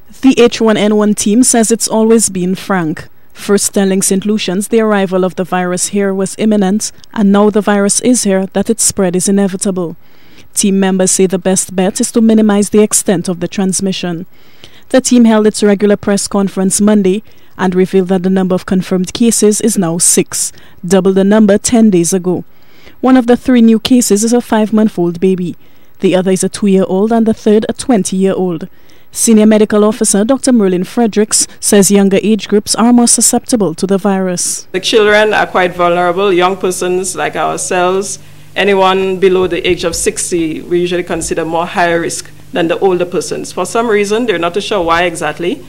The H1N1 team says it's always been frank, first telling St. Lucians the arrival of the virus here was imminent, and now the virus is here, that its spread is inevitable. Team members say the best bet is to minimize the extent of the transmission. The team held its regular press conference Monday and revealed that the number of confirmed cases is now 6, double the number 10 days ago. One of the 3 new cases is a 5-month-old baby. The other is a 2-year-old and the third a 20-year-old. Senior Medical Officer Dr. Merlin Fredericks says younger age groups are more susceptible to the virus. The children are quite vulnerable, young persons like ourselves. Anyone below the age of 60 we usually consider more higher risk than the older persons. For some reason, they're not too sure why exactly.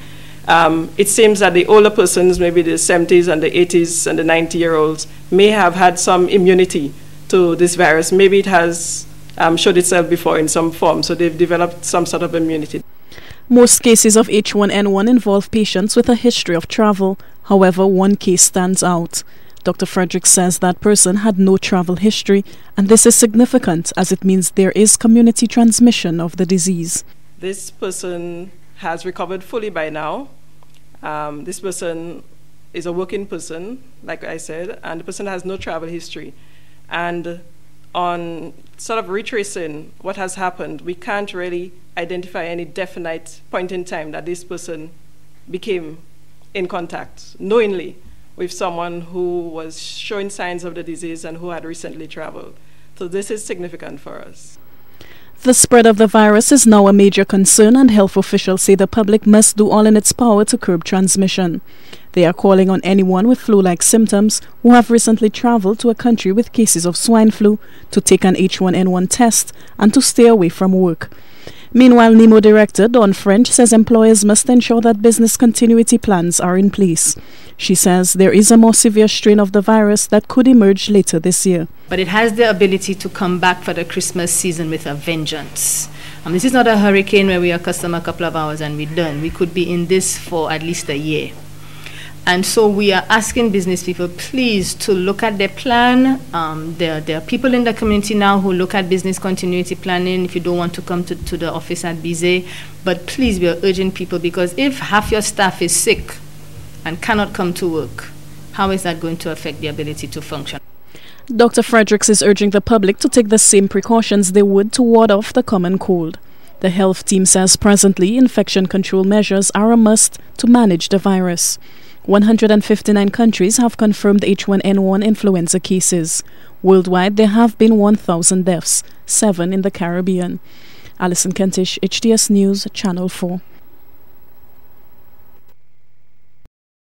It seems that the older persons, maybe the 70s and the 80s and the 90-year-olds, may have had some immunity to this virus. Maybe it has showed itself before in some form, so they've developed some sort of immunity. Most cases of H1N1 involve patients with a history of travel. However, one case stands out. Dr. Frederick says that person had no travel history, and this is significant as it means there is community transmission of the disease. This person has recovered fully by now. This person is a working person, like I said, and the person has no travel history. And on sort of retracing what has happened, we can't really identify any definite point in time that this person became in contact knowingly with someone who was showing signs of the disease and who had recently traveled. So this is significant for us. The spread of the virus is now a major concern, and health officials say the public must do all in its power to curb transmission. They are calling on anyone with flu-like symptoms who have recently traveled to a country with cases of swine flu to take an H1N1 test and to stay away from work. Meanwhile, NEMO Director Dawn French says employers must ensure that business continuity plans are in place. She says there is a more severe strain of the virus that could emerge later this year. But it has the ability to come back for the Christmas season with a vengeance. This is not a hurricane where we accustom a couple of hours and we're done. We could be in this for at least a year. And so we are asking business people, please, to look at their plan. There are people in the community now who look at business continuity planning if you don't want to come to the office at Bizet. But please, we are urging people, because if half your staff is sick and cannot come to work, how is that going to affect the ability to function? Dr. Fredericks is urging the public to take the same precautions they would to ward off the common cold. The health team says presently infection control measures are a must to manage the virus. 159 countries have confirmed H1N1 influenza cases. Worldwide, there have been 1,000 deaths, 7 in the Caribbean. Alison Kentish, HDS News, Channel 4.